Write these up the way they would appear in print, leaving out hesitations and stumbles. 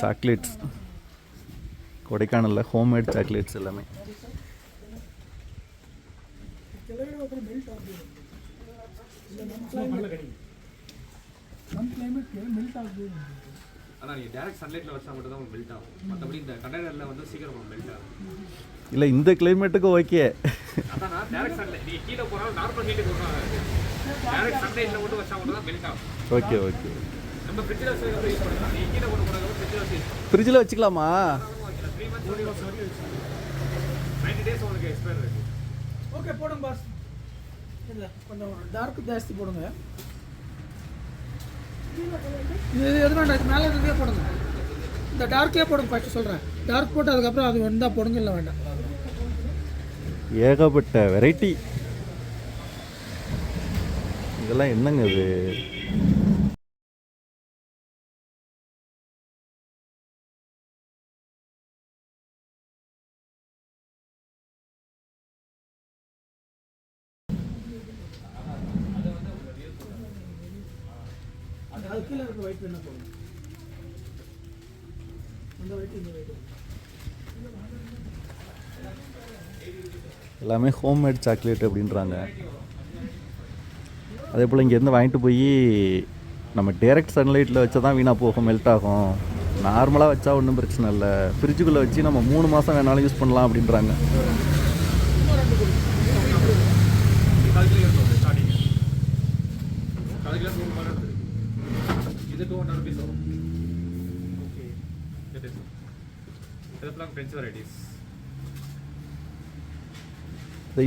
Chocolates கொடைக்கானலில் homemade chocolates எல்லாமே. இல்லை இந்த கிளைமேட்டுக்கு ஓகே. Okay okay. ஃப்ரிட்ஜில் வச்சுக்கலாமா? ஓகே போடுங்க பாஸ். இல்லை கொஞ்சம் டார்க் ஜாஸ்தி போடுங்க. இது எது வேண்டாம், இது மேலே இருந்தே போடுங்க. இந்த டார்க்கே போடுங்க ஃபஸ்ட்டு சொல்கிறேன். டார்க் போட்டு அதுக்கப்புறம் அது வந்தால் போடுங்க, இல்லை வேண்டாம். ஏகப்பட்ட வெரைட்டி. இதெல்லாம் என்னங்க இது? கீழே இருக்க ஒயிட் என்ன போடுங்க. அந்த ஒயிட் இந்த ஒயிட் எல்லாமே ஹோம்மேட் சாக்லேட் அப்படின்றாங்க. அதே போல் இங்கேருந்து வாங்கிட்டு போய் நம்ம டேரெக்ட் சன்லைட்டில் வச்சா தான் வீணாக போகும், மெல்ட் ஆகும். நார்மலாக வச்சா ஒன்றும் பிரச்சனை இல்லை. ஃப்ரிட்ஜுக்குள்ளே வச்சு நம்ம 3 மாதம் வேணாலும் யூஸ் பண்ணலாம் அப்படின்றாங்க.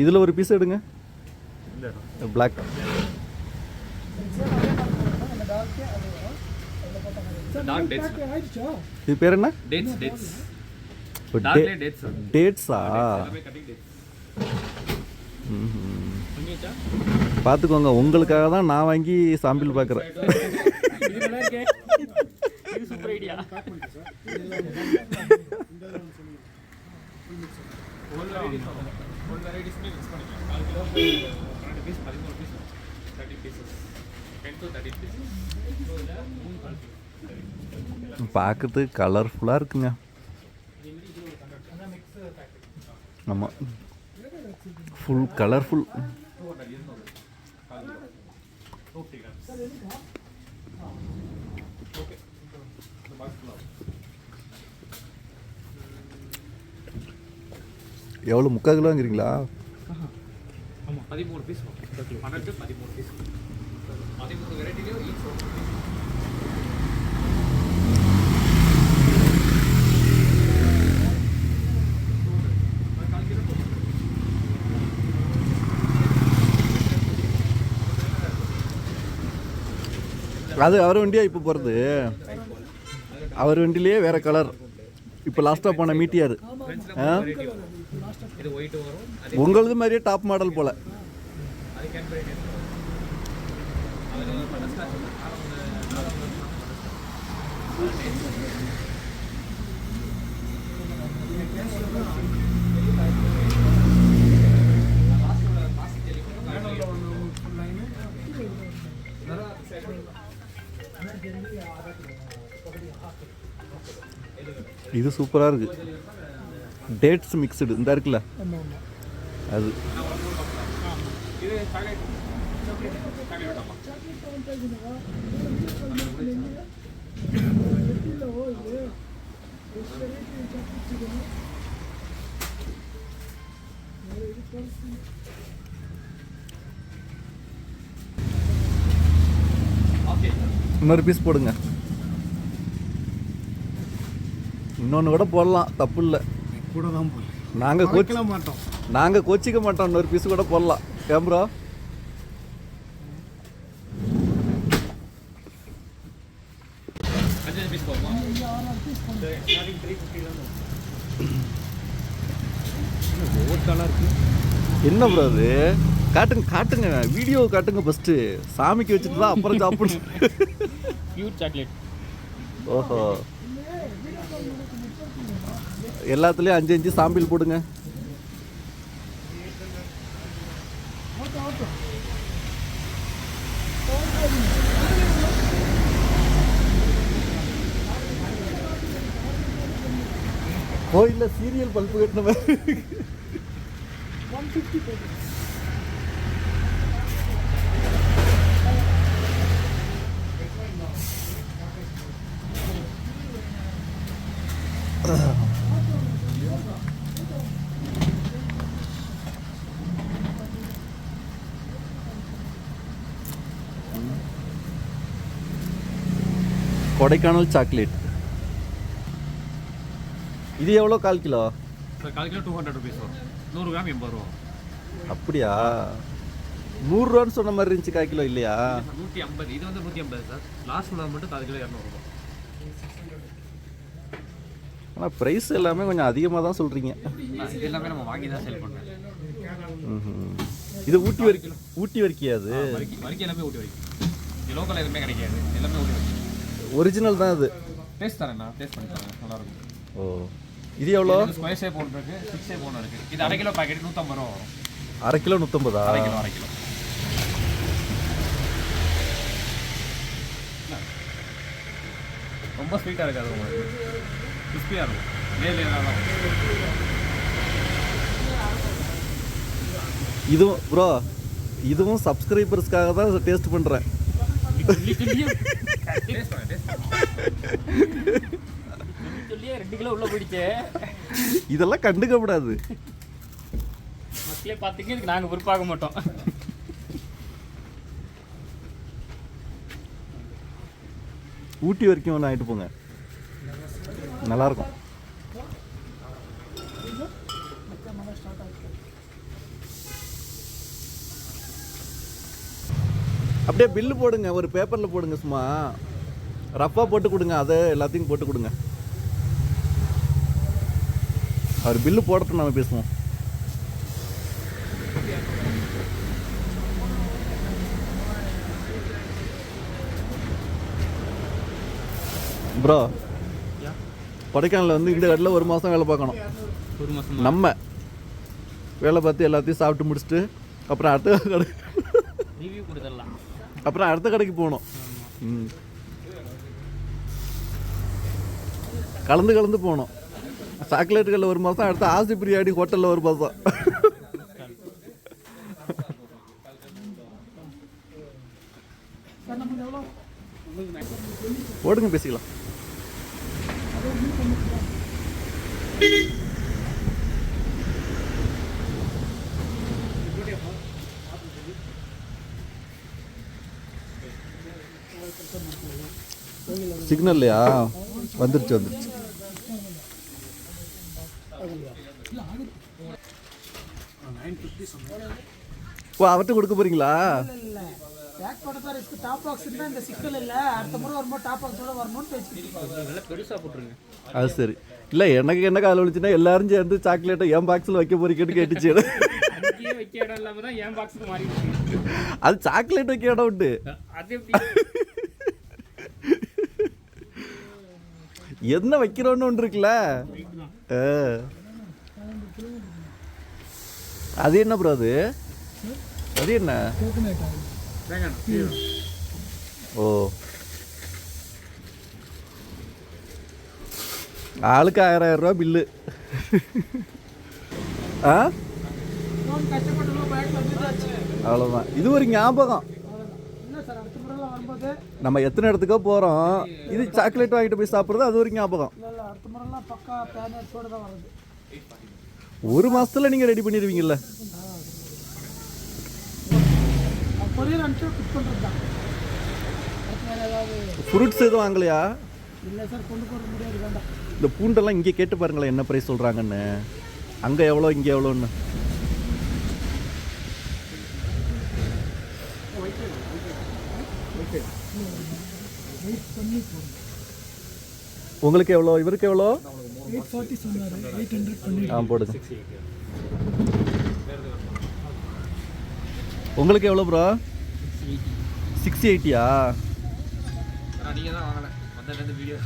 இதில் ஒரு பீஸ் எடுங்க. பிளாக் இது பேர் என்ன? டேட்ஸா? பார்த்துக்கோங்க, உங்களுக்காக தான் நான் வாங்கி சாம்பிள் பார்க்குறேன். பார்க்கறதுக்கு கலர்ஃபுல்லாக இருக்குங்க. ஆமாம், ஃபுல் கலர்ஃபுல். எவ்வளோ? 3/4 கிலோ வாங்குறீங்களா? 13 பீஸ். 13 பீஸ். 13 வெரைட்டிலையும் ஈச் ஒன். அது அவர் வண்டியா இப்போ போகிறது? அவர் வண்டியிலேயே வேறு கலர். இப்போ லாஸ்ட்டாக போன மீட்டியார். உங்களது மாதிரியே டாப் மாடல் போல். இது சூப்பராக இருக்குது. டேட்ஸ் மிக்ஸ்டு இந்த இருக்குல்ல அது. இன்னொரு பீஸ் போடுங்க. இன்னொன்று கூட போடலாம், தப்பு இல்லை. கூட தான் நாங்கள் கோச்சிக்க மாட்டோம். இன்னொரு பீஸ் கூட போடலாம். கேமரா என்ன ப்ரோ அது? காட்டுங்க வீடியோ காட்டுங்க ஃபஸ்ட்டு. சாமிக்கு வச்சுட்டு தான் அப்புறம் சாப்பிடுங்க. Pure chocolate. ஓஹோ, எல்லாத்துலேயும் 5 சாம்பிள் போடுங்க. கோயிலில் சீரியல் பல்பு கட்டின மாதிரி 150 போகுது. கொடைக்கானல் சாக்லேட். இது எவ்வளோ 1/4 கிலோ? சார் 1/4 கிலோ 200 ருபீஸ் வரும். 100 கிராம் 80 ரூபா. அப்படியா? 100 ரூபான்னு சொன்ன மாதிரி இருந்துச்சு. 1/4 கிலோ இல்லையா? 150. இது வந்து 150 சார். லாஸ்ட் உள்ள மட்டும் 1/4 கிலோ 200 ரூபா. ஆனால் ப்ரைஸ் எல்லாமே கொஞ்சம் அதிகமாக தான் சொல்கிறீங்க. இது எல்லாமே நம்ம வாங்கி தான் சேல் பண்ணுறோம். இது ஊட்டி வரைக்கும் அது வரைக்கும் எல்லாமே ஊட்டி வரைக்கும். இது லோக்கல் எதுவுமே கிடைக்காது. எல்லாமே ஊட்டி வரைக்கும். ஒரிஜினல் தான் அது. டேஸ்ட் தரேன் நான். டேஸ்ட் பண்ணி தரேன். நல்லாயிருக்கும். ஓ, இது எவ்வளோ? ஸ்கொயர் ஷேப் ஒன்று இருக்குது, 6 ஷேப் ஒன்று இருக்குது. இது 1/2 கிலோ பாக்கெட் 150 ரூபா வரும். 1/2 கிலோ 150. 1/2 கிலோ ரொம்ப ஸ்வீட்டாக இருக்காது உங்களுக்கு. கிறிஸ்பியாக இருக்கும். லேயர் இதுவும் ப்ரோ, இதுவும் சப்ஸ்கிரைபர்ஸ்க்காக தான் டேஸ்ட் பண்ணுறேன். சொல்லியே 2 கிலோ உள்ள போயிடுச்சு. இதெல்லாம் கண்டுக்கப்படாது. மக்களே பார்த்தீங்க, இதுக்கு நாங்கள் பொறுப்பாக மாட்டோம். ஊட்டி வரைக்கும் ஒன்று ஆகிட்டு போங்க, நல்லாயிருக்கும். அப்படியே பில்லு போடுங்க, ஒரு பேப்பரில் போடுங்க, சும்மா ரஃப்பாக போட்டு கொடுங்க. அதை எல்லாத்தையும் போட்டு கொடுங்க. அவர் பில்லு போடட்டும், நம்ம பேசுவோம். ப்ரோ, கொடைக்கானலில் வந்து இந்த கடையில் 1 மாதம் வேலை பார்க்கணும். 1 மாதம் நம்ம வேலை பார்த்து எல்லாத்தையும் சாப்பிட்டு முடிச்சுட்டு அப்புறம் அடுத்த கடை ரிவ்யூ கொடுத்துடலாம். அப்புறம் அடுத்த கடைக்கு போகணும். கலந்து போகணும். சாக்லேட்டுகளில் 1 மாதம், அடுத்த ஆசி பிரியாணி ஹோட்டலில் 1 மாதம். ஓடுங்க, பேசிக்கலாம். சிக்னல் இல்லையா? வந்துருச்சு. ஓ, அவர்கிட்ட கொடுக்க போறீங்களா? பேக் போட தான் இருக்கு. டாப் பாக்ஸ் இருந்தா இந்த சிக்கல் இல்ல. அடுத்த முறை வரும்போது டாப் பாக்ஸோட வரணும்னு பேசிக்கிட்டு நல்லா பெருசாக போட்டுருங்க. அது சரி. இல்லை, எனக்கு என்ன கால் வலிச்சுன்னா எல்லாரும் சேர்ந்து சாக்லேட்டை என் பாக்ஸில் வைக்க போறீங்கன்னு கேட்டுச்சு. அங்கேயே வைக்க இடம் இல்லாமல் தான் என் பாக்ஸுக்கு மாறிடுச்சு. அது சாக்லேட் வைக்க இடம் உண்டு. அது எப்படி? என்ன வைக்கிறோன்னு ஒன்று இருக்குல்ல. அது என்ன ப்ரோ? அது என்ன? ஓ, ஆளுக்கு 1000 ரூபா பில்லு. அவ்வளோதான். இது ஒரு ஞாபகம். நம்ம எத்தனை இடத்துக்கோ போகிறோம், இது சாக்லேட் வாங்கிட்டு போய் சாப்பிட்றது அது ஒரு ஞாபகம். 1 மாதத்தில் நீங்கள் ரெடி பண்ணிடுவீங்கல்ல. ஃப்ரூட்ஸ் எதுவும் வாங்கலையா? இந்த பூண்டெல்லாம் இங்கே கேட்டு பாருங்களேன் என்ன ப்ரைஸ் சொல்கிறாங்கன்னு. அங்கே எவ்வளோ, இங்கே எவ்வளோன்னு. உங்களுக்கு எவ்வளோ, இவருக்கு எவ்வளோ? 840 சொன்னாரு. 800 பண்ணி. போடுங்க. உங்களுக்கு எவ்வளோ ப்ரோ? 680யா? நீங்கள் தான் வாங்கலை. வந்ததுலேருந்து வீடியோ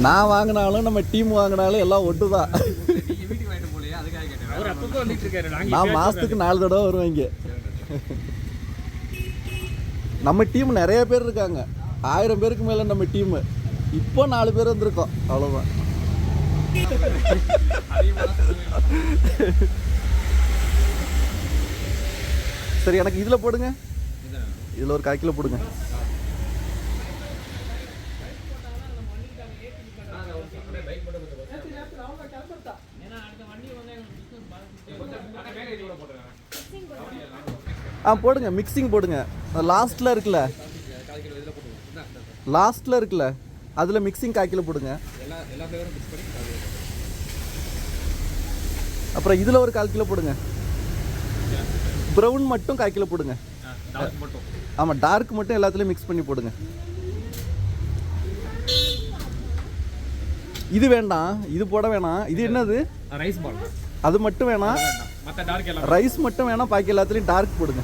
நான் வாங்கினாலும் நம்ம டீம் வாங்கினாலும் எல்லாம் ஒட்டு தான். வீட்டுக்கு வாங்கிட்டு போலையே, அதுக்காக கேட்டேன். அவர் அப்பப்போ வந்துட்டு இருக்காரு. நான் மாதத்துக்கு 4 தடவை வருவேன் இங்கே. நம்ம டீம் நிறைய பேர் இருக்காங்க. 1000 பேருக்கு மேலே நம்ம டீமு. இப்போ 4 பேர் வந்திருக்கோம், அவ்வளோதான். சரி, எனக்கு இதில் போடுங்க. இதில் ஒரு 1/4 கிலோ போடுங்க. போடுங்க, மிக்சிங் போடுங்க. லாஸ்ட்டில் இருக்குல்ல, அதில் மிக்சிங் 1/4 கிலோ போடுங்க. அப்புறம் இதில் ஒரு 1/4 கிலோ போடுங்க. ப்ரௌன் மட்டும் 1/4 கிலோ போடுங்க. ஆமாம், டார்க் மட்டும் எல்லாத்துலேயும் மிக்ஸ் பண்ணி போடுங்க. இது வேண்டாம், இது போட வேணாம். இது என்னது? ரைஸ் பால். அது மட்டும் வேணாம். ரைஸ் மட்டும் வேணாம், பாக்கி எல்லாத்துலேயும் டார்க் போடுங்க.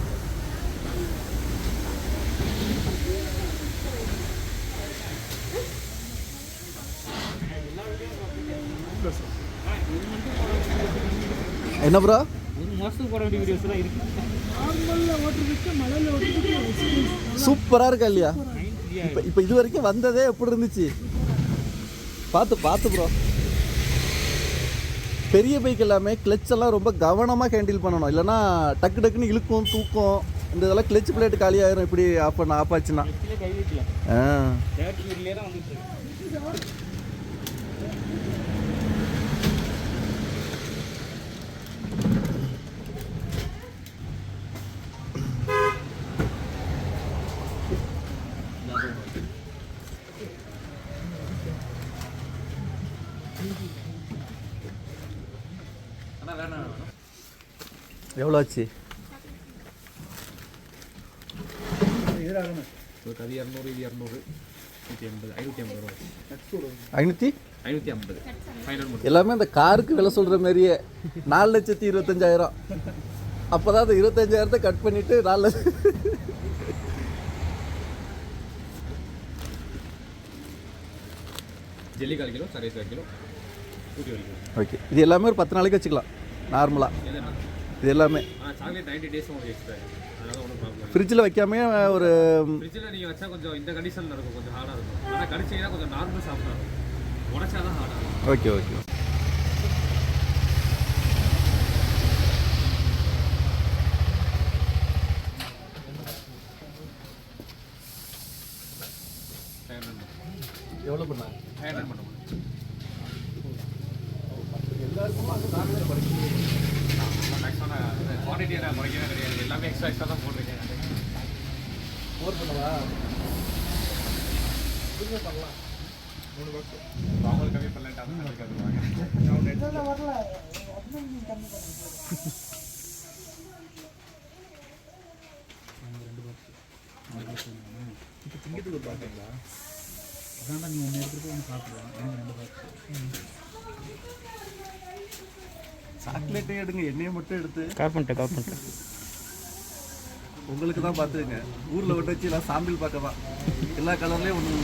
என்ன ப்ரோ? சூப்பராக இருக்கா இல்லையா? இப்போ இது வரைக்கும் வந்ததே எப்படி இருந்துச்சு? பார்த்து ப்ரோ. பெரிய பைக் எல்லாமே கிளச் எல்லாம் ரொம்ப கவனமாக ஹேண்டில் பண்ணணும், இல்லைன்னா டக்கு டக்குன்னு இழுக்கும், தூக்கும். இந்த இதெல்லாம் கிளச் பிளேட் காலியாயிரும் இப்படி ஆஃப் ஆச்சுன்னா. எவ்வளோ ஆச்சு? எல்லாமே அந்த காருக்கு விலை சொல்கிற மாதிரியே 4,25,000. அப்போ தான் அந்த 25,000 கட் பண்ணிவிட்டு 4 ஜெல்லி 1/4 கிலோ, சர்வீஸ் 1 கிலோ, ஊட்டி 1 கிலோ. ஓகே, இது எல்லாமே ஒரு 10 நாளைக்கு வச்சுக்கலாம் நார்மலாக. இது எல்லாமே சாக்லேட் 90 டேஸ் உங்களுக்கு எக்ஸ்ட்ரா. அதனால ஒன்றும் ப்ராப்ளம் இல்லை. ஃப்ரிட்ஜில் வைக்காம ஒரு ஃப்ரிட்ஜில் நீங்கள் வச்சா கொஞ்சம் இந்த கண்டிஷனில் இருக்கும், கொஞ்சம் ஹார்டாக இருக்கும். ஆனால் கடிச்சிங்கன்னா கொஞ்சம் நார்மல் சாஃப்டாக இருக்கும். உடச்சா தான் ஹார்டாக இருக்கும். Okay okay. எவ்வளோ பண்ண? 500 பண்ணுவோம். குவான்டிட்டி நான் குறைக்கவே கிடையாது, எல்லாமே எக்ஸ்ட்ரா தான் போட்டிருக்கேன். 4 பண்ணவா? பண்ணலாம். 3 பாக்ஸ் அவங்களுக்கு கம்மி பண்ணலான்ட்டு இப்போ திங்கத்துக்கு பார்த்தீங்களா? அதான் நீங்கள் ஒன்று எடுத்துகிட்டு ஒன்று சாப்பிடுவோம். எனக்கு 2 பாக்ஸ் சாக்லேட்டே எடுங்க, எண்ணெயை மட்டும் எடுத்து. கார்பன்ட்டு உங்களுக்கு தான் பார்த்துங்க. ஊரில் விட்டு வச்சு எல்லாம் சாம்பிள் பார்க்க தான். எல்லா கலர்லேயும் ஒன்று.